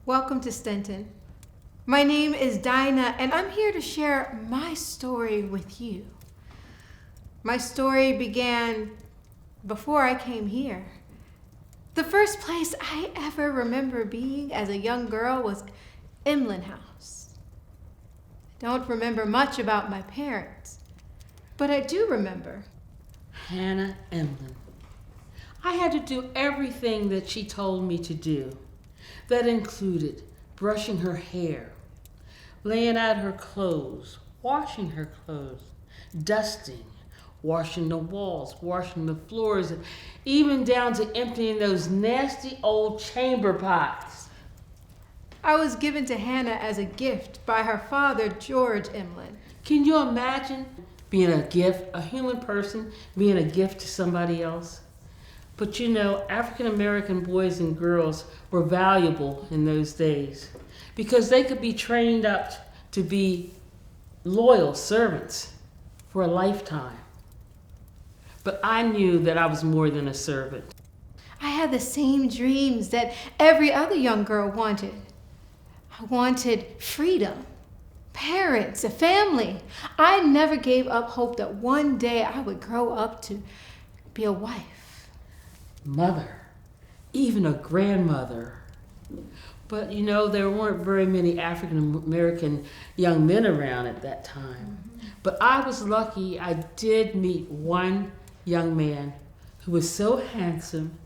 Welcome to Stenton. My name is Dinah, and I'm here to share my story with you. My story began before I came here. The first place I ever remember being as a young girl was Emlyn House. I don't remember much about my parents, but I do remember Hannah Emlyn. I had to do everything that she told me to do. That included brushing her hair, laying out her clothes, washing her clothes, dusting, washing the walls, washing the floors, and even down to emptying those nasty old chamber pots. I was given to Hannah as a gift by her father, George Emlyn. Can you imagine being a gift, a human person being a gift to somebody else? But you know, African American boys and girls were valuable in those days because they could be trained up to be loyal servants for a lifetime. But I knew that I was more than a servant. I had the same dreams that every other young girl wanted. I wanted freedom, parents, a family. I never gave up hope that one day I would grow up to be a wife, mother, even a grandmother. But you know, there weren't very many African American young men around at that time. But I was lucky. I did meet one young man who was so handsome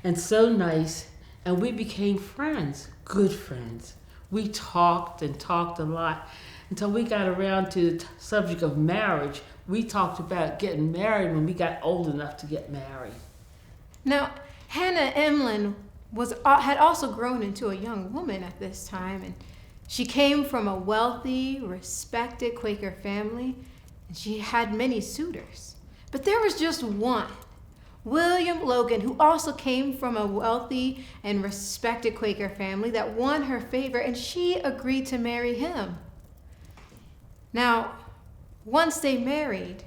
and so nice, and we became friends, good friends. We talked and talked a lot until we got around to the subject of marriage. We talked about getting married when we got old enough to get married. Now, Hannah Emlyn had also grown into a young woman at this time, and she came from a wealthy, respected Quaker family, and she had many suitors. But there was just one, William Logan, who also came from a wealthy and respected Quaker family that won her favor, and she agreed to marry him. Now, once they married,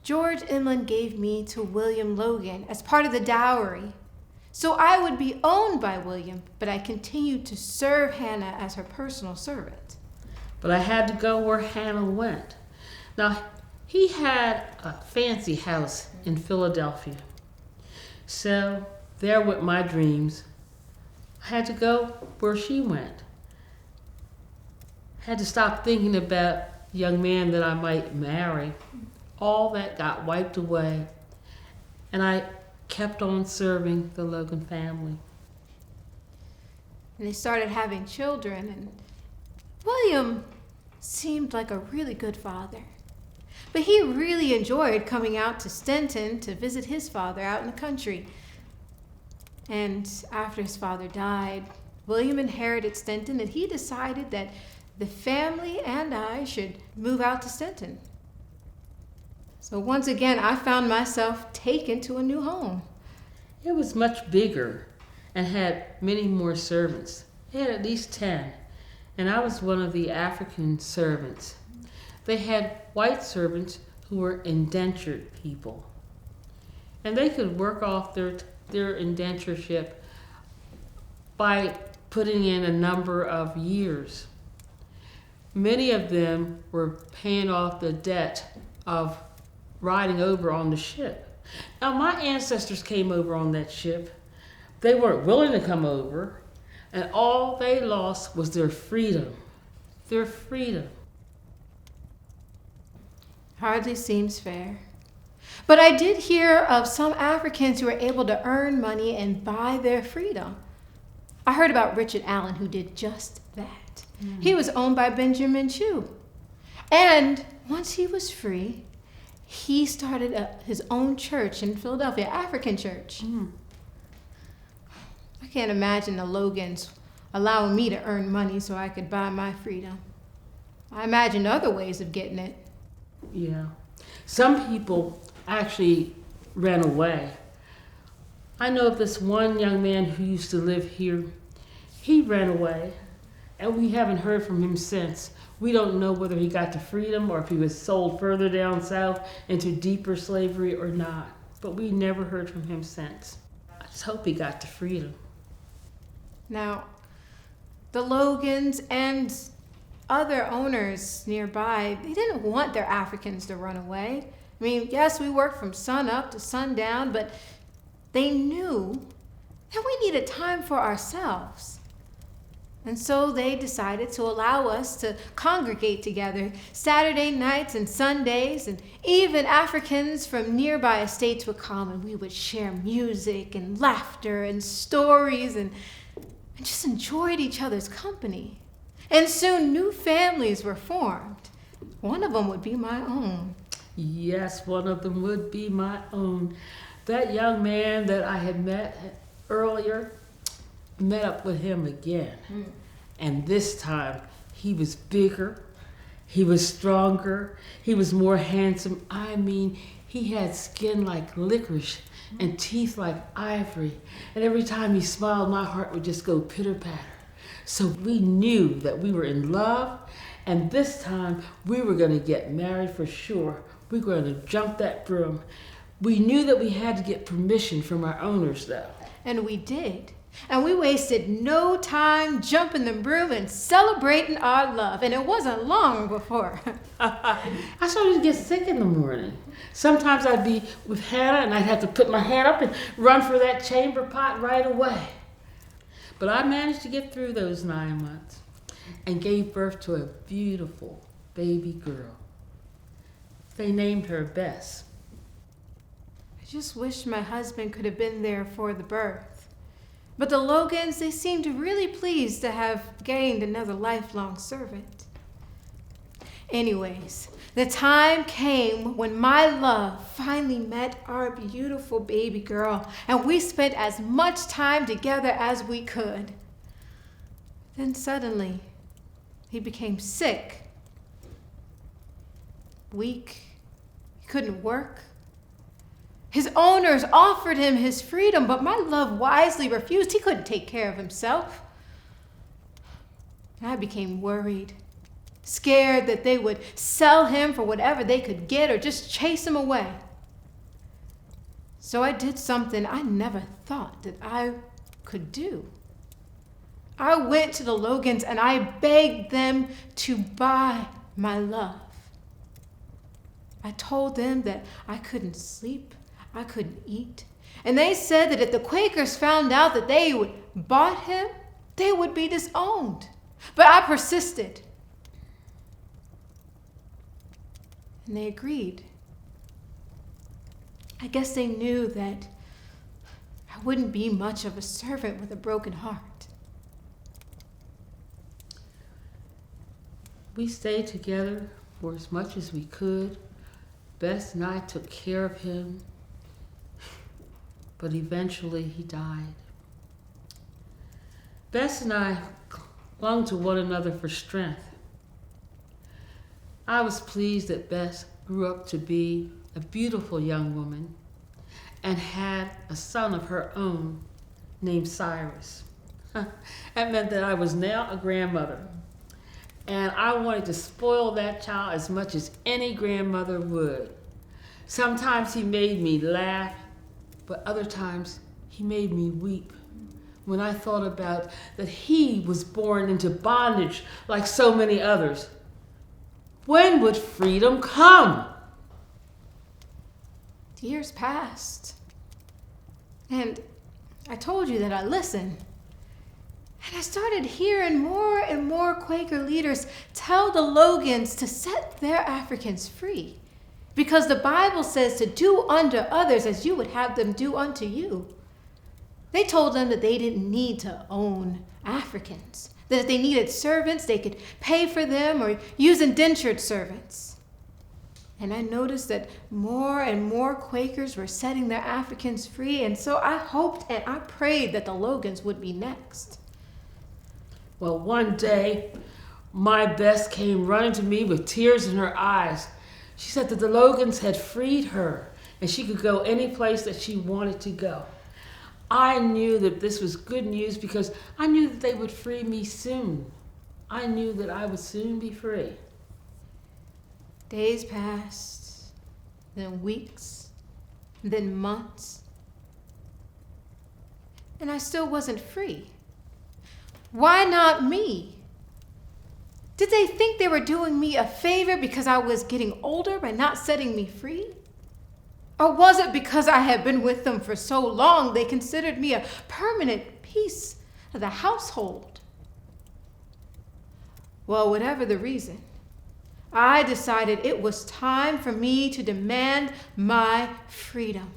George Emlyn gave me to William Logan as part of the dowry. So I would be owned by William, but I continued to serve Hannah as her personal servant. But I had to go where Hannah went. Now, he had a fancy house in Philadelphia. So there went my dreams. I had to go where she went. I had to stop thinking about the young man that I might marry. All that got wiped away, and I kept on serving the Logan family. And they started having children, and William seemed like a really good father. But he really enjoyed coming out to Stenton to visit his father out in the country. And after his father died, William inherited Stenton, and he decided that the family and I should move out to Stenton. So once again, I found myself taken to a new home. It was much bigger and had many more servants. It had at least 10, and I was one of the African servants. They had white servants who were indentured people, and they could work off their indentureship by putting in a number of years. Many of them were paying off the debt of riding over on the ship. Now, my ancestors came over on that ship. They weren't willing to come over, and all they lost was their freedom. Their freedom. Hardly seems fair. But I did hear of some Africans who were able to earn money and buy their freedom. I heard about Richard Allen, who did just that. He was owned by Benjamin Chew. And once he was free, he started his own church in Philadelphia, African church. I can't imagine the Logans allowing me to earn money so I could buy my freedom. I imagined other ways of getting it. Yeah. Some people actually ran away. I know of this one young man who used to live here. He ran away, and we haven't heard from him since. We don't know whether he got to freedom or if he was sold further down south into deeper slavery or not. But we never heard from him since. I just hope he got to freedom. Now, The Logans and other owners nearby, they didn't want their Africans to run away. I mean, yes, we worked from sun up to sundown, but they knew that we needed time for ourselves. And so they decided to allow us to congregate together Saturday nights and Sundays, and even Africans from nearby estates would come and we would share music and laughter and stories and just enjoyed each other's company. And soon new families were formed. One of them would be my own. Yes, one of them would be my own. That young man that I had met earlier, met up with him again. And this time, he was bigger, he was stronger, he was more handsome. I mean, he had skin like licorice and teeth like ivory. And every time he smiled, my heart would just go pitter-patter. So we knew that we were in love, and this time we were going to get married for sure. We were going to jump that broom. We knew that we had to get permission from our owners, though. And we did. And we wasted no time jumping the broom and celebrating our love. And it wasn't long before. I started to get sick in the morning. Sometimes I'd be with Hannah and I'd have to put my hand up and run for that chamber pot right away. But I managed to get through those 9 months and gave birth to a beautiful baby girl. They named her Bess. I just wish my husband could have been there for the birth. But the Logans, they seemed really pleased to have gained another lifelong servant. Anyways, the time came when my love finally met our beautiful baby girl, and we spent as much time together as we could. Then suddenly, he became sick, weak, he couldn't work. His owners offered him his freedom, but my love wisely refused. He couldn't take care of himself. I became worried, scared that they would sell him for whatever they could get or just chase him away. So I did something I never thought that I could do. I went to the Logans and I begged them to buy my love. I told them that I couldn't sleep, I couldn't eat. And they said that if the Quakers found out that they would bought him, they would be disowned. But I persisted. And they agreed. I guess they knew that I wouldn't be much of a servant with a broken heart. We stayed together for as much as we could. Bess and I took care of him, but eventually he died. Bess and I clung to one another for strength. I was pleased that Bess grew up to be a beautiful young woman and had a son of her own named Cyrus. That meant that I was now a grandmother, and I wanted to spoil that child as much as any grandmother would. Sometimes he made me laugh, but other times he made me weep when I thought about that he was born into bondage like so many others. When would freedom come? Years passed, and I told you that I listened. And I started hearing more and more Quaker leaders tell the Logans to set their Africans free, because the Bible says to do unto others as you would have them do unto you. They told them that they didn't need to own Africans, that if they needed servants, they could pay for them or use indentured servants. And I noticed that more and more Quakers were setting their Africans free, and so I hoped and I prayed that the Logans would be next. Well, one day, my Bess came running to me with tears in her eyes. She said that the Logans had freed her and she could go any place that she wanted to go. I knew that this was good news because I knew that they would free me soon. I knew that I would soon be free. Days passed, then weeks, then months, and I still wasn't free. Why not me? Did they think they were doing me a favor because I was getting older by not setting me free? Or was it because I had been with them for so long they considered me a permanent piece of the household? Well, whatever the reason, I decided it was time for me to demand my freedom.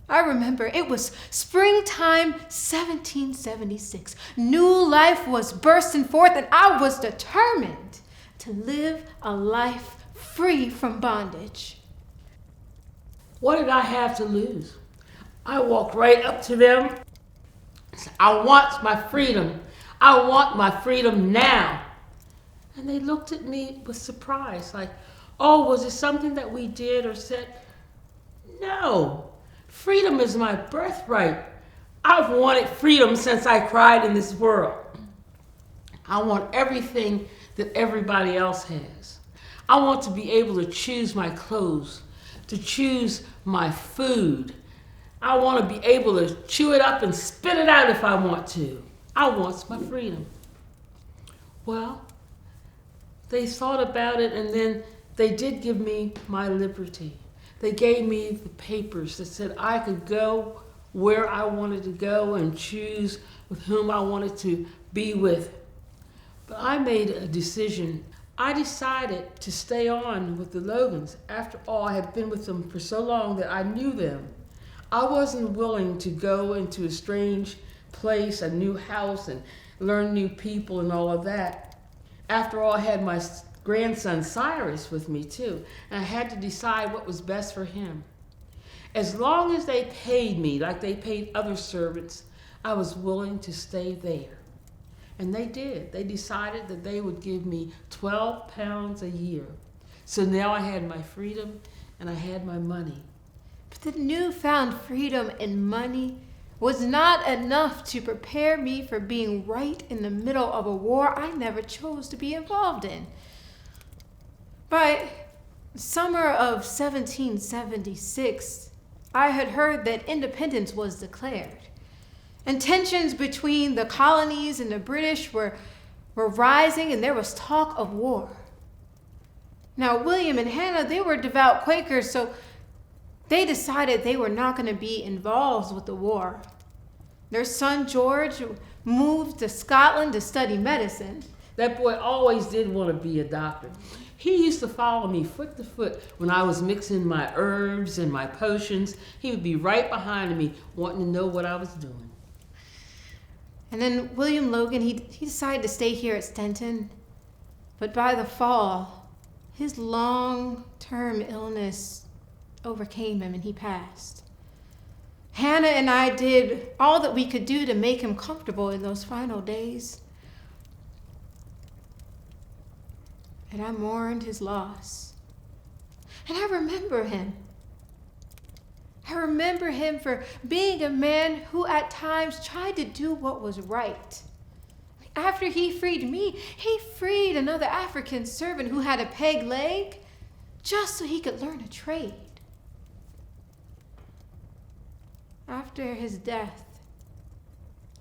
I remember it was springtime 1776. New life was bursting forth, and I was determined to live a life free from bondage. What did I have to lose? I walked right up to them. I said, I want my freedom. I want my freedom now. And they looked at me with surprise, like, oh, was it something that we did or said? No. Freedom is my birthright. I've wanted freedom since I cried in this world. I want everything that everybody else has. I want to be able to choose my clothes, to choose my food. I want to be able to chew it up and spit it out if I want to. I want my freedom. Well, they thought about it, and then they did give me my liberty. They gave me the papers that said I could go where I wanted to go and choose with whom I wanted to be with. But I made a decision. I decided to stay on with the Logans. After all, I had been with them for so long that I knew them. I wasn't willing to go into a strange place, a new house, and learn new people and all of that. After all, I had my grandson Cyrus with me too, and I had to decide what was best for him. As long as they paid me like they paid other servants, I was willing to stay there. And they did. They decided that they would give me 12 pounds a year. So now I had my freedom and I had my money. But the newfound freedom and money was not enough to prepare me for being right in the middle of a war I never chose to be involved in. By summer of 1776, I had heard that independence was declared, and tensions between the colonies and the British were rising, and there was talk of war. Now, William and Hannah, they were devout Quakers, so they decided they were not going to be involved with the war. Their son, George, moved to Scotland to study medicine. That boy always did want to be a doctor. He used to follow me foot to foot when I was mixing my herbs and my potions. He would be right behind me wanting to know what I was doing. And then William Logan, he decided to stay here at Stenton. But by the fall, his long-term illness overcame him and he passed. Hannah and I did all that we could do to make him comfortable in those final days. And I mourned his loss. And I remember him. I remember him for being a man who at times tried to do what was right. After he freed me, he freed another African servant who had a peg leg just so he could learn a trade. After his death,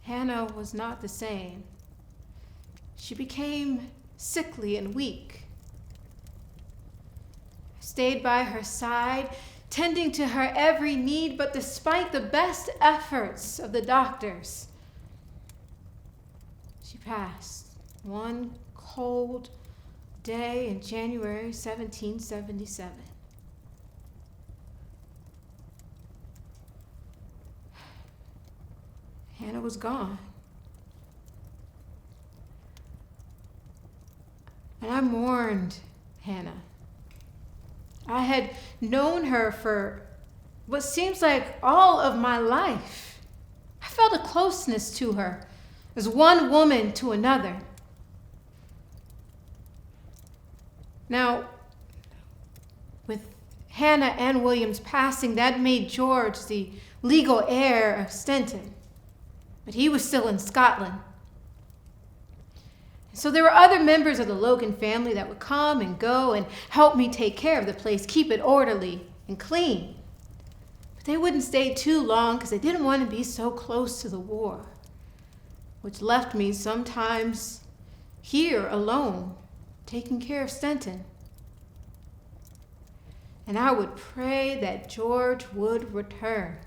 Hannah was not the same. She became sickly and weak. I stayed by her side, tending to her every need, but despite the best efforts of the doctors, she passed one cold day in January 1777. Hannah was gone. And I mourned Hannah. I had known her for what seems like all of my life. I felt a closeness to her, as one woman to another. Now, with Hannah and William's passing, that made George the legal heir of Stenton. But he was still in Scotland. So there were other members of the Logan family that would come and go and help me take care of the place, keep it orderly and clean. But they wouldn't stay too long because they didn't want to be so close to the war. which left me sometimes here alone, taking care of Stenton. And I would pray that George would return.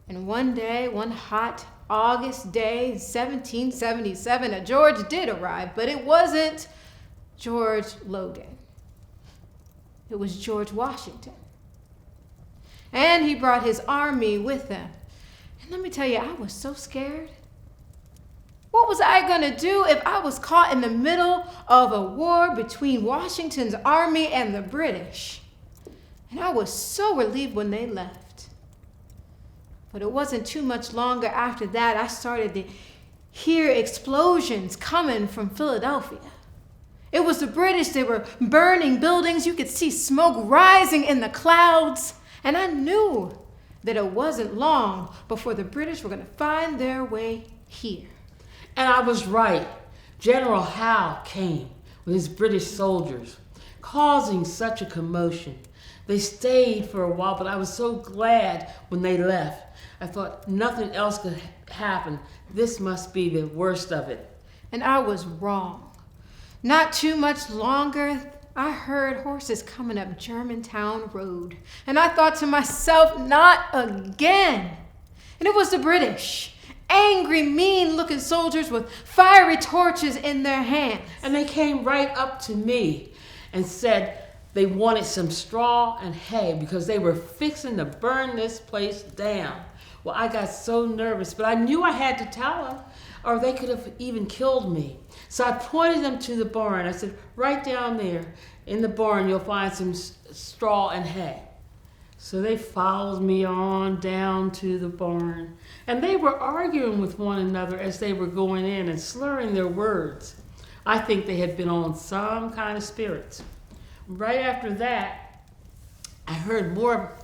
And one day, one hot August day, 1777, a George did arrive, but it wasn't George Logan. It was George Washington. And he brought his army with him. And let me tell you, I was so scared. What was I going to do if I was caught in the middle of a war between Washington's army and the British? And I was so relieved when they left. But it wasn't too much longer after that I started to hear explosions coming from Philadelphia. It was the British. They were burning buildings. You could see smoke rising in the clouds. And I knew that it wasn't long before the British were going to find their way here. And I was right. General Howe came with his British soldiers, causing such a commotion. They stayed for a while, but I was so glad when they left. I thought nothing else could happen. This must be the worst of it. And I was wrong. Not too much longer, I heard horses coming up Germantown Road. And I thought to myself, not again. And it was the British. Angry, mean-looking soldiers with fiery torches in their hands. And they came right up to me and said they wanted some straw and hay because they were fixing to burn this place down. Well, I got so nervous, but I knew I had to tell them, or they could have even killed me. So I pointed them to the barn. I said, right down there in the barn, you'll find some straw and hay. So they followed me on down to the barn. And they were arguing with one another as they were going in and slurring their words. I think they had been on some kind of spirits. Right after that, I heard more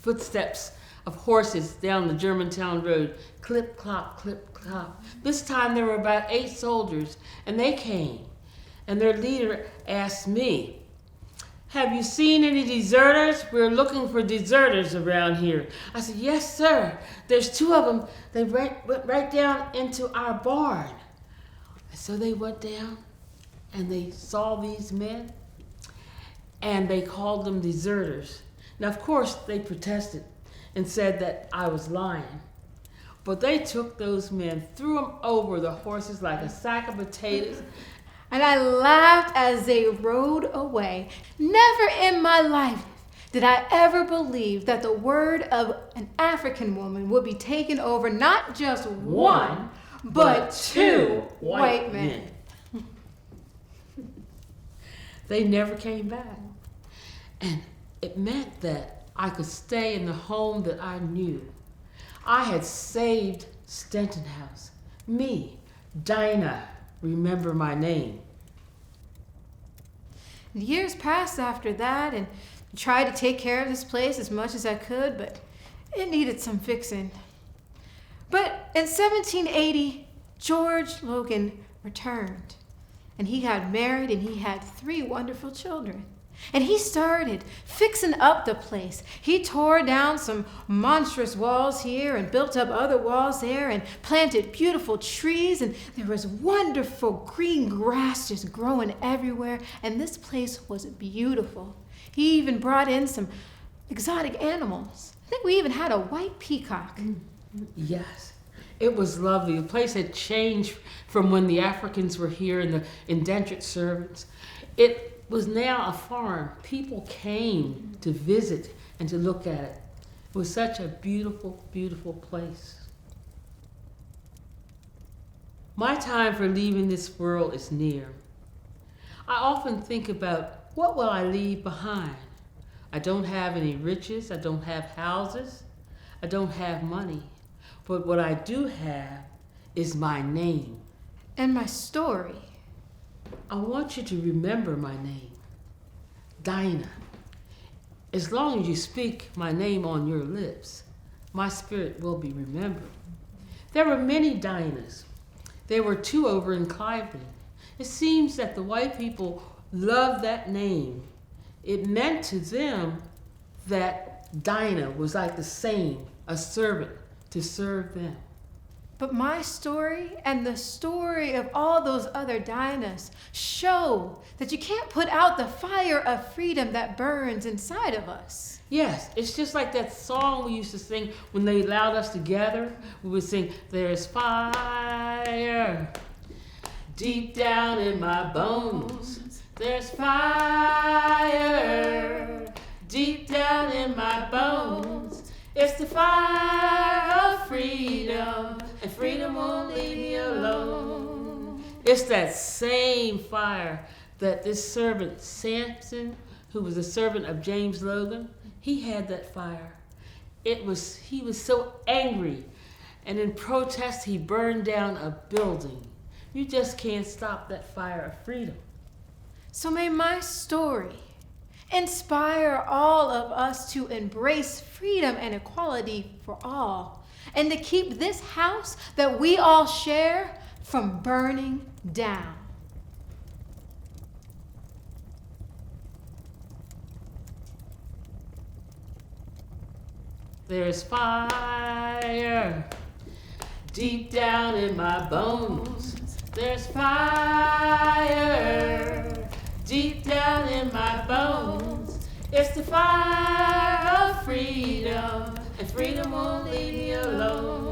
footsteps of horses down the Germantown Road. Clip, clop, clip, clop. This time there were about 8 soldiers, and they came. And their leader asked me, "Have you seen any deserters? We're looking for deserters around here." I said, "Yes, sir. There's 2 of them. They went right down into our barn." And so they went down, and they saw these men, and they called them deserters. Now, of course, they protested and said that I was lying. But they took those men, threw them over the horses like a sack of potatoes. And I laughed as they rode away. Never in my life did I ever believe that the word of an African woman would be taken over not just one, but 2 white men. They never came back. And it meant that I could stay in the home that I knew. I had saved Stenton House. Me, Dinah, remember my name. Years passed after that, and I tried to take care of this place as much as I could, but it needed some fixing. But in 1780, George Logan returned, and he got married, and he had 3 wonderful children. And he started fixing up the place. He tore down some monstrous walls here and built up other walls there and planted beautiful trees, and there was wonderful green grass just growing everywhere, and this place was beautiful. He even brought in some exotic animals. I think we even had a white peacock. Yes, it was lovely. The place had changed from when the Africans were here and the indentured servants. It was now a farm. People came to visit and to look at it. It was such a beautiful, beautiful place. My time for leaving this world is near. I often think about, what will I leave behind? I don't have any riches. I don't have houses. I don't have money. But what I do have is my name. And my story. I want you to remember my name, Dinah. As long as you speak my name on your lips, my spirit will be remembered. There were many Dinahs. There were 2 over in Cleveland. It seems that the white people loved that name. It meant to them that Dinah was like the same, a servant to serve them. But my story and the story of all those other Dinahs show that you can't put out the fire of freedom that burns inside of us. Yes, it's just like that song we used to sing when they allowed us together. We would sing, "There's fire deep down in my bones. There's fire deep down in my bones. It's the fire of freedom, and freedom won't leave me alone." It's that same fire that this servant Samson, who was a servant of James Logan, he had that fire. He was so angry, and in protest he burned down a building. You just can't stop that fire of freedom. So may my story inspire all of us to embrace freedom and equality for all, and to keep this house that we all share from burning down. There's fire deep down in my bones. There's fire deep down in my bones. It's the fire of freedom, and freedom won't leave me alone.